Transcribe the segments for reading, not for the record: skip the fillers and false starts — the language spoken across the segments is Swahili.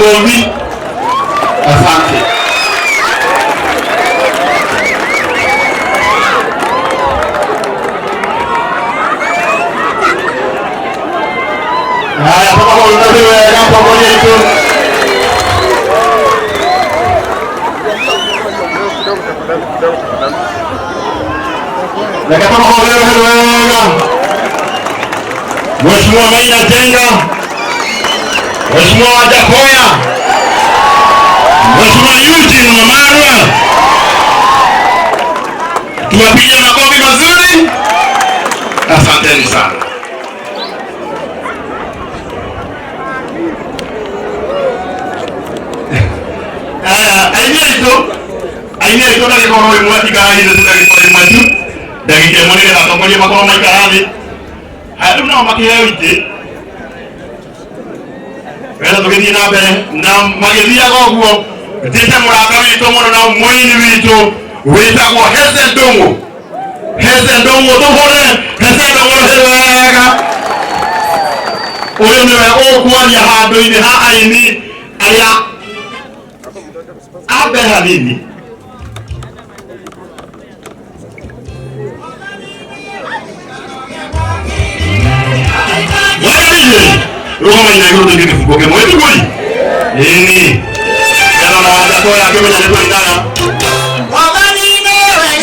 Nairobi. Asante. Haya, kama unataka hapo moja tu. Na kama wewe Mheshimiwa Maina Jenga, Mheshimiwa Wajakoya, Mheshimiwa Eugene Wamalwa, tuwapigie makofi mazuri. Asanteni sana. Aineto na kikono mwati kai na tukali mwatu dakika mmoja na tokoje makono maikarathi haruna makiyawite wala tugeni na be na magethia goguo tete muraka witu muno na mwini witu witagwo Heze Ndongo tuhore Heze Ndongo hewega uyu niwe ukwaria handu-ini ha aini aria abe hanini Roma inaiguru ngine kifukoke mwetu kuli nini yana na Wajakoya kama ndio ndana wabani mewe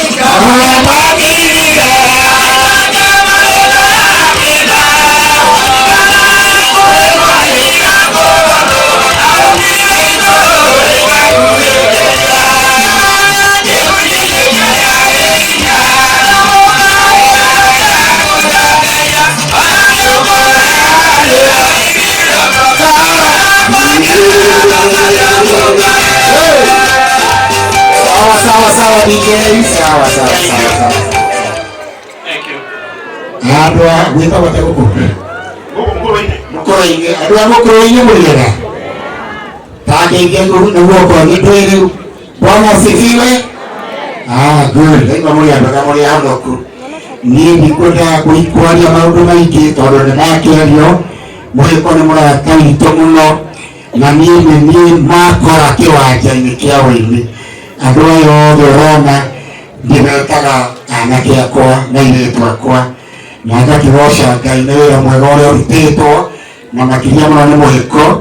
sawa DJ sawa. Thank you. Adwa wita wata guko. Mukoro inge adwa mukoro inge mulira. Take inge nguo kwa ngitwere. Bwana sifiwe. Good. Ndio muli hapo ku. Ni ndikwenda kuikwaria maundu maingi tondu ni makiario muhikone muratanyito muno na ni makora kiwanja-ini kia wini andu ayo othe urona ndimetaga anake akwa na airitu akwa na ngakigoca Ngai nĩ wĩra mwega ũrĩa ũrutĩtwo na makĩria mũno nĩ mũhĩko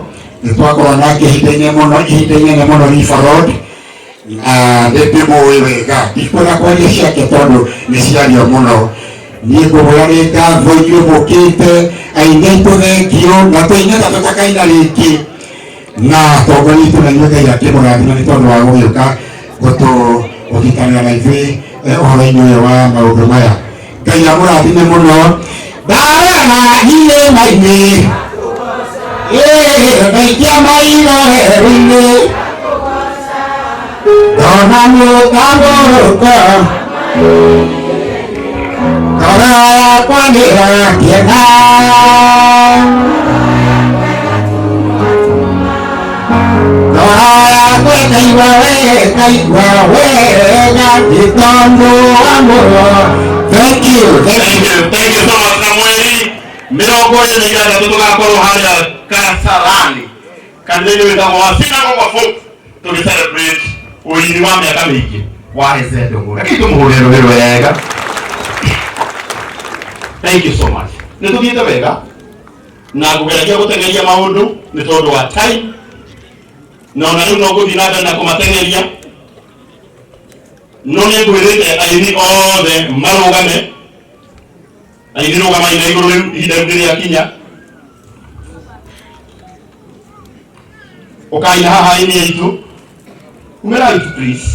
nĩtwakorwo nake ihinda-inĩ mũno River Road ndĩmũĩ wega ndikwenda kwaria ciake tondũ nĩ ciario mũno niĩ ngũmwĩra nĩ ngatho inyuĩ mũkĩte aini aitũ thengio na tũinata tũtakaina rĩngĩ na atongoria aitũ na inyuĩ Ngai akĩmũrathima nĩ tondũ wa gũgĩũka gũthikania na ithuĩ ũhoro-inĩ ũyũ wa maũndũ maya Ngai amũrathime mũno ndarana irĩma-inĩ ngaikia maitho werũ-inĩ ndona mũtambũrũko ngoro yakwa nĩĩrakena ngoro yakwa ĩkaigua wega nĩ tondũ wa mũro. Thank you so much. Na mweri mĩrongo ĩrĩ na ithathatũ tũgakorwo harĩa Kasarani kanitha-inĩ wĩtagwo wa Synagogue of Hope tũgĩ-celebrate ũini wa mĩaka mĩingĩ wa Heze Ndongo. Lakini tũmũhũrĩre rũhĩ wega. Thank you so much. Nĩtũthiĩte wega na ngũgeragia gũteng'eria maũndũ nĩ tondũ wa time na ona rĩu no ngũthiĩ na mbere na kũmateng'eria no nĩ ngwĩrĩte aini othe marũgame aini rũgamai na igũrũ rĩu ihinda rĩu rĩakinya ũkaina haha aini aitũ umĩrai tu please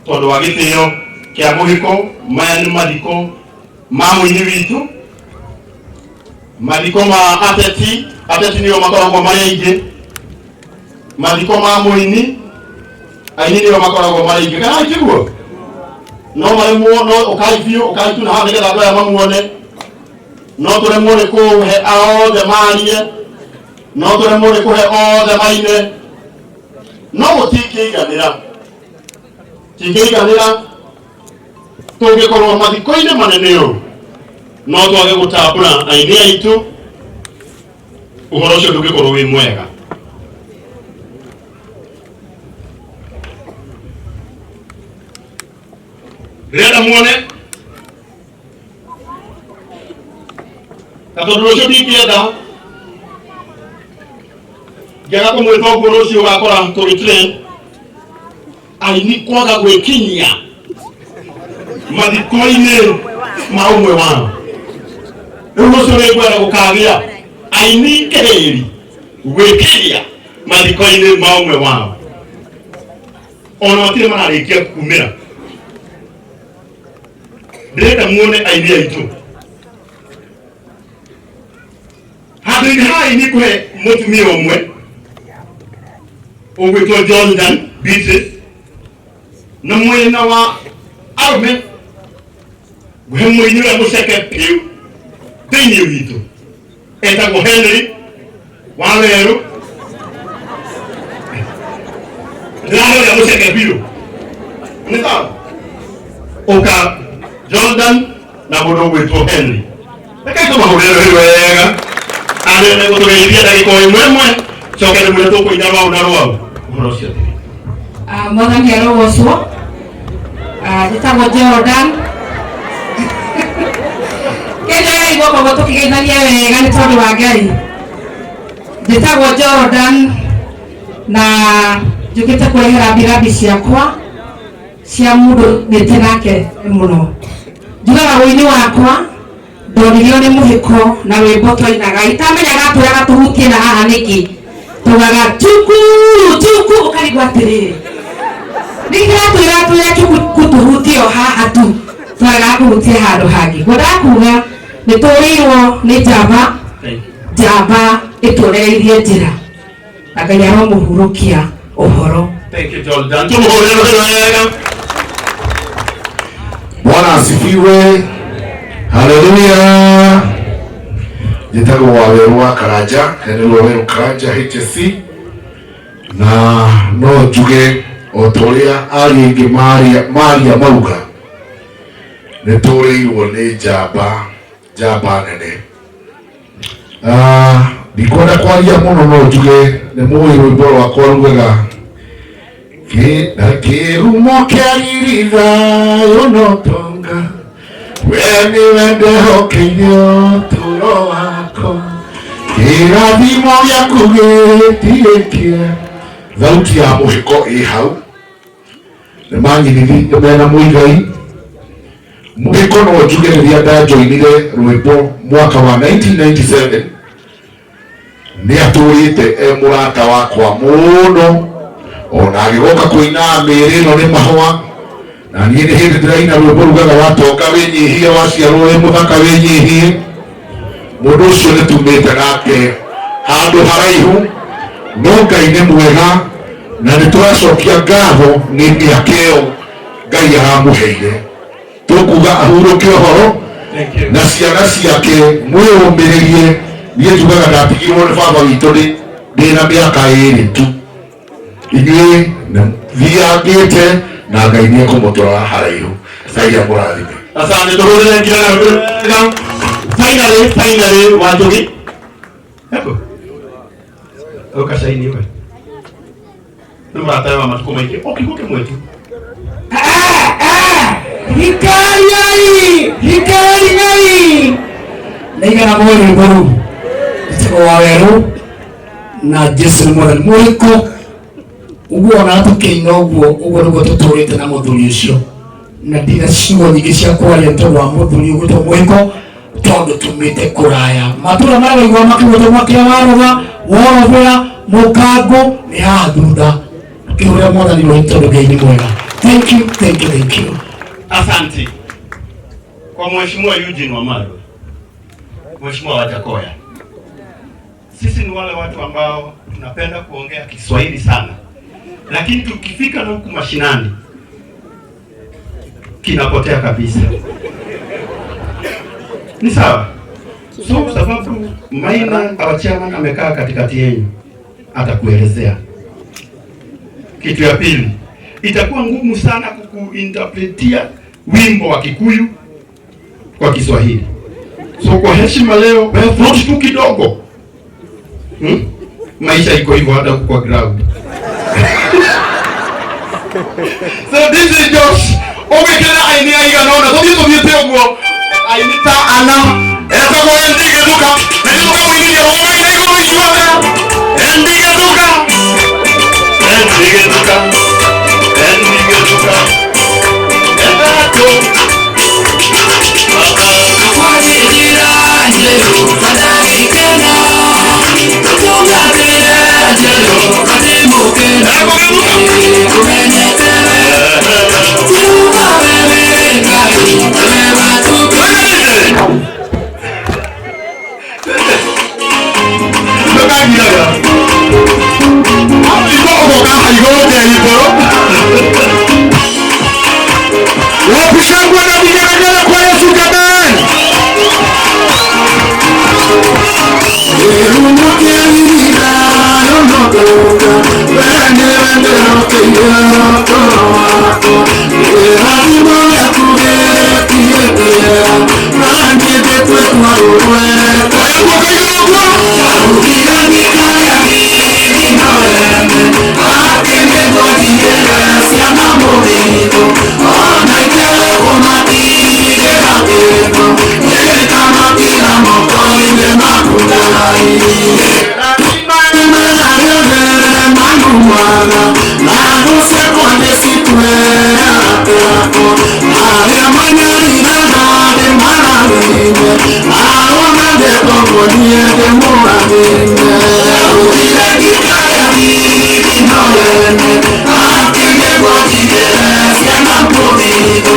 tondũ wa gĩtĩo kĩa mũhĩko maya nĩ mathiko ma mũini witũ mathiko ma ateti nĩo makoragwo marĩ aingĩ mathiko ma mũini aini nĩo makoragwo marĩ aingĩ kana ikĩguo no maremwo no ũkaibio ũkaituna haha nĩgetha andũ aya mamuone no tũremwo nĩ kũhe othe marie no tũremwo nĩ kũhe othe maine no gũtingĩiganĩra tũngĩkorwo mathiko-inĩ manene ũũ no twage gũtambũra aini aitũ ũhoro ũcio ndũngĩkorwo wĩ mwega Reda muone katodosho dikieda jaga ko mweto goroshi wa kora ko train aini kwaga gwekinya madikoine maumwe wao urusore gwara gukagia aini kereri gwekinya madikoine maumwe wao ono tire mararikia kumira Reda muone aini aitu hadini haini kwe mutumia omwe ogwetwa Jordan Beatrice na mwena wa arme gwe mwini wa museke piu tini wito eta go Henry Waweru Rano ya museke piu nita oka Jordan na bodo gwetwa Henry eka kama hulero wega ale na goto ngiria dagiko imwe chokere mweto ko inyama unarwa urosia mwathani arogocwo njĩtagwo Jordan Kenya igoko gũtũkĩgeithania wega nĩ tondũ wa Ngai. Njĩtagwo Jordan na njũkĩte kũrehera birambi ciakwa cia mũndũ ndĩte nake mũno. Njugaga ũini wakwa ndoririo nĩ mũhĩko na rwĩmbo twainaga itamenyaga tũraga tũhutie na haha nĩkĩ tugaga chuku chuku ukarigwa atĩrĩrĩ nĩkĩratwĩra tũrĩa chuku kũtũhutie o haha tu twaga kũhutia handũ hangĩ. Ngwendaga kuga nĩ tũrĩirwo nĩ njamba ĩtũrereirie njĩra na Ngai aromũhurũkia ũhoro. Thank you Jordan. Tumuhũrĩre. Bwana asifiwe. Haleluya. Njĩtagwo Waweru wa Karanja, nĩ Waweru Karanja HSC, na no njuge o torĩa ari ingĩ maria mauga nĩ tũrĩirwo nĩ njamba nene. Ndikwenda kwaria mũno, no njuge nĩ mũĩ rwĩmbo rwakwa rugaga kĩhumo kĩa riri thayũ no tonga we niwe ndehokeirio ũtũũro wakwa kĩrathimo gĩaku gĩtirĩkie. Thauti ya mũhĩko ĩ hau, nĩ manyinithi mena mũigai mũhĩko. No njuge rĩrĩa ndanjoinire rwĩmbo mwaka wa 1997 nĩ atũrĩte mũrata wakwa mũno, ona agĩgoka kũina mĩĩrĩ ĩno nĩ mahũa, na niĩ nĩ hĩndĩ ndĩraina rwĩmbo rugaga watonga wĩnyihie, waciarwo wĩ mũthaka wĩnyihie. Mũndũ ũcio nĩ tumĩte nake handũ haraihu, no Ngai nĩ mwega na nĩ tũracokia ngatho nĩ mĩaka ĩyo Ngai aramũheire. Tũkuga ahurũke ũhoro na ciana ciake mwĩyũmĩrĩrie. Niĩ njugaga ndatigirwo nĩ baba witũ ndĩna mĩaka ĩrĩ tu, inyuĩ thiangĩte na Ngai nĩ ekũmũtwara haraihu. Ngai amũrathime. Asante. Tũhũrĩre ngina finally Wanjogi hapo ukasaini wewe nũmũratawe wa matukũ maingĩ okĩguke mwetu hikari naigana mwere ngoro njĩtagwo Waweru na Jesu nĩ mwathani. Mũhĩko ũguo ona tũkĩina ũguo nĩguo tũtũrĩte na mũthuri ũcio, na ndina ciugo nyingĩ cia kwaria nĩ tondũ wa mũthuri ũgwĩtwo mũhĩko, tondũ tumĩte kũraya. Matũra marĩa waigua makĩgwĩtwo Mwakĩa Waroga, Worobera, Mũkango nĩ haha thutha. Tukĩhũrĩra mwathani rwĩmbo tondũ Ngai nĩ mwega. Thank you. Asante kwa Mheshimiwa Eugene Wamalwa, Mheshimiwa Wajakoya. Sisi ni wale watu ambao tunapenda kuongea Kiswahili sana, lakini tukifika na huku mashinani kinapotea kabisa. Ni sawa? So sababu Maina our chairman amekaa katikati yenu, atakuelezea. Kitu ya pili, itakuwa ngumu sana kukuinterpretia wimbo wa Kikuyu kwa Kiswahili. So kwa heshima leo, float tu kidogo. Maisha iko hivyo hata kwa ground. So this is just Ogekera aini aiga nona tuthite uguo aini ta ana etagwo Endigetuka nĩguo mũinĩria rũĩ na igũrũ icuothe Endigetuka Endigetuka Endigetuka Endato Kwajira njero kadarikena tutungatira njero katimukena kumenyetera tuba wewe ngai wewe tukire Lokagira Ibo ogoka igote ibo Wapishangwa na vigelegele kwa Yesu jamani. Yerumukelira yonotoka wende rokeya wako Yerimo ya kugetia Nangete twetwa uwe Oya kukayogo Arukira nikaya Inoeme Akene kwa jiyere Siana morito Ona ikele kumatige Hakeko Yere kama kila moko Ine makungai Manumana Naguse kwa nesitwe Atako Aria manyarina Nade maravine Aona de kongo Niede muravine Ujire kikaya Miki noene Akene kwa jidere Siana mpurito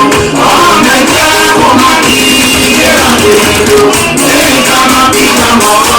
Ona ikele kumatige Hakeko Yere kama kila moko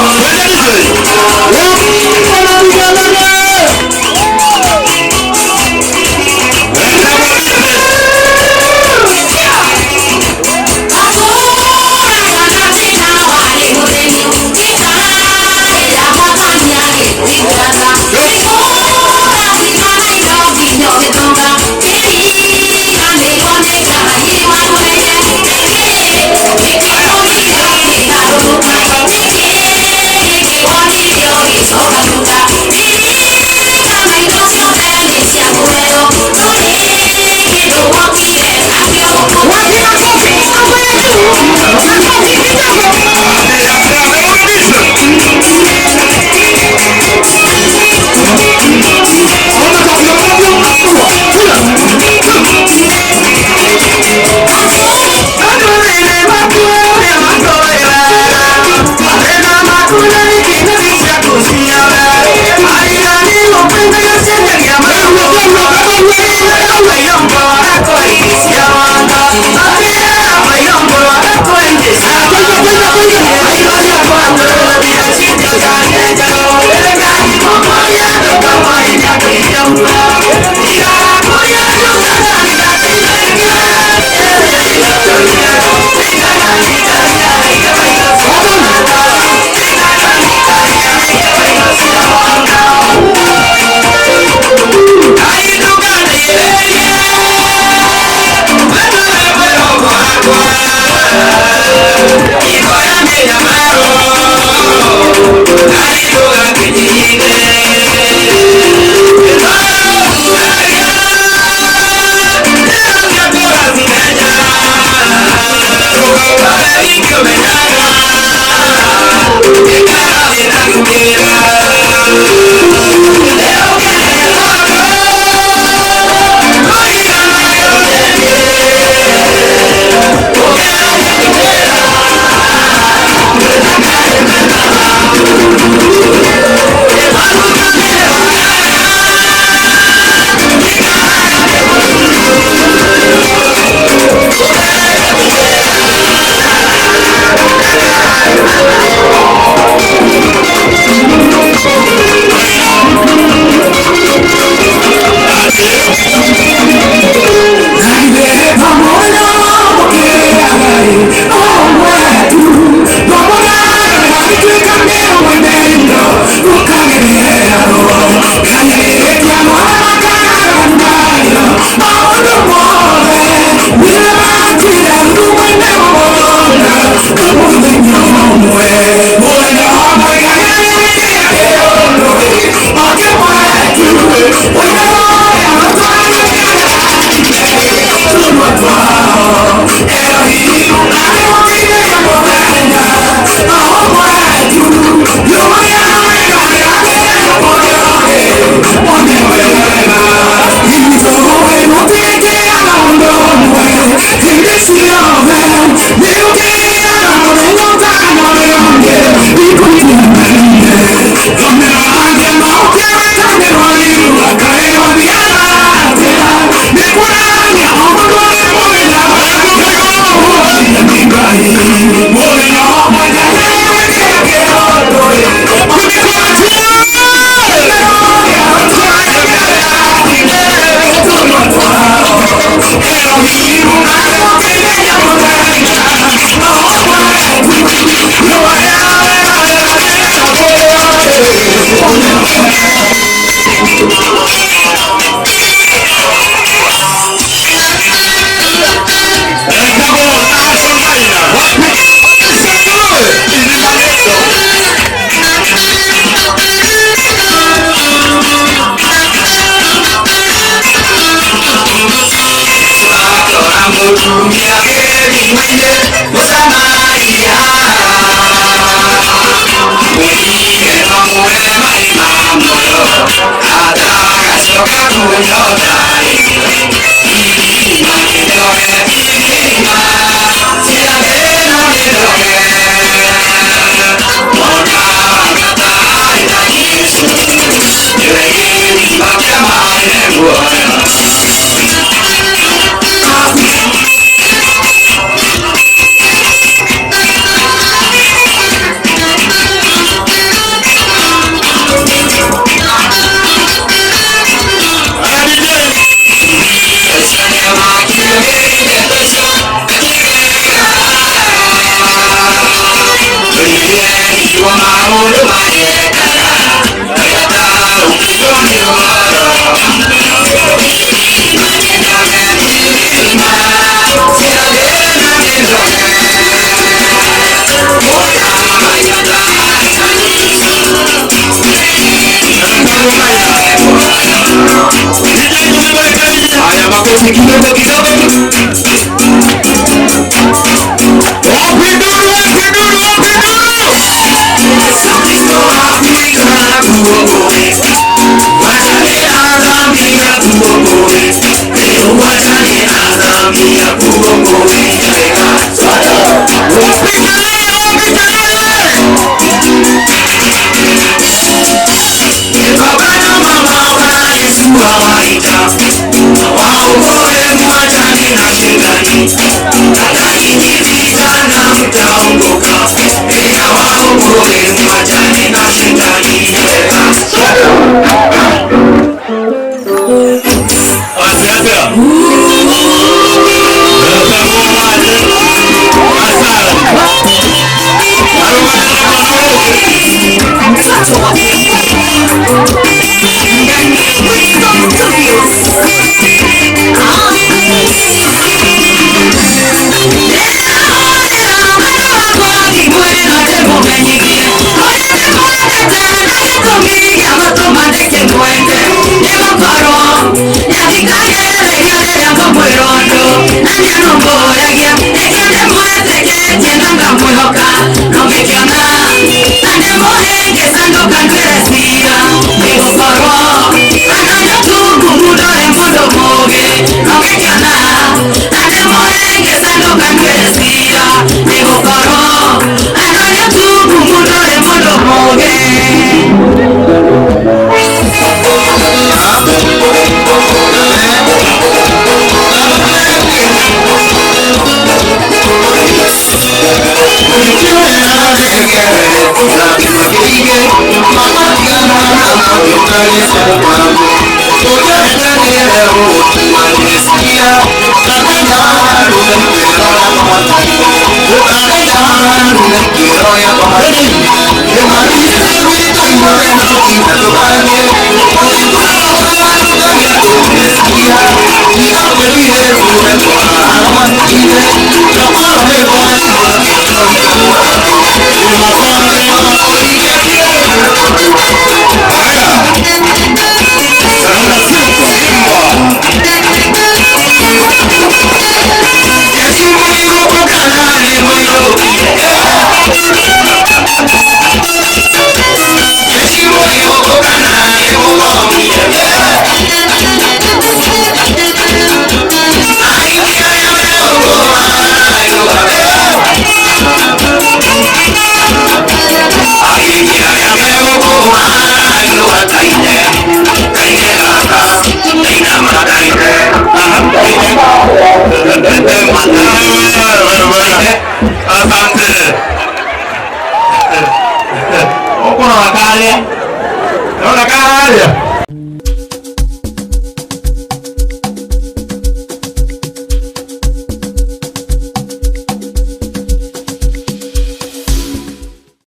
Naona kale.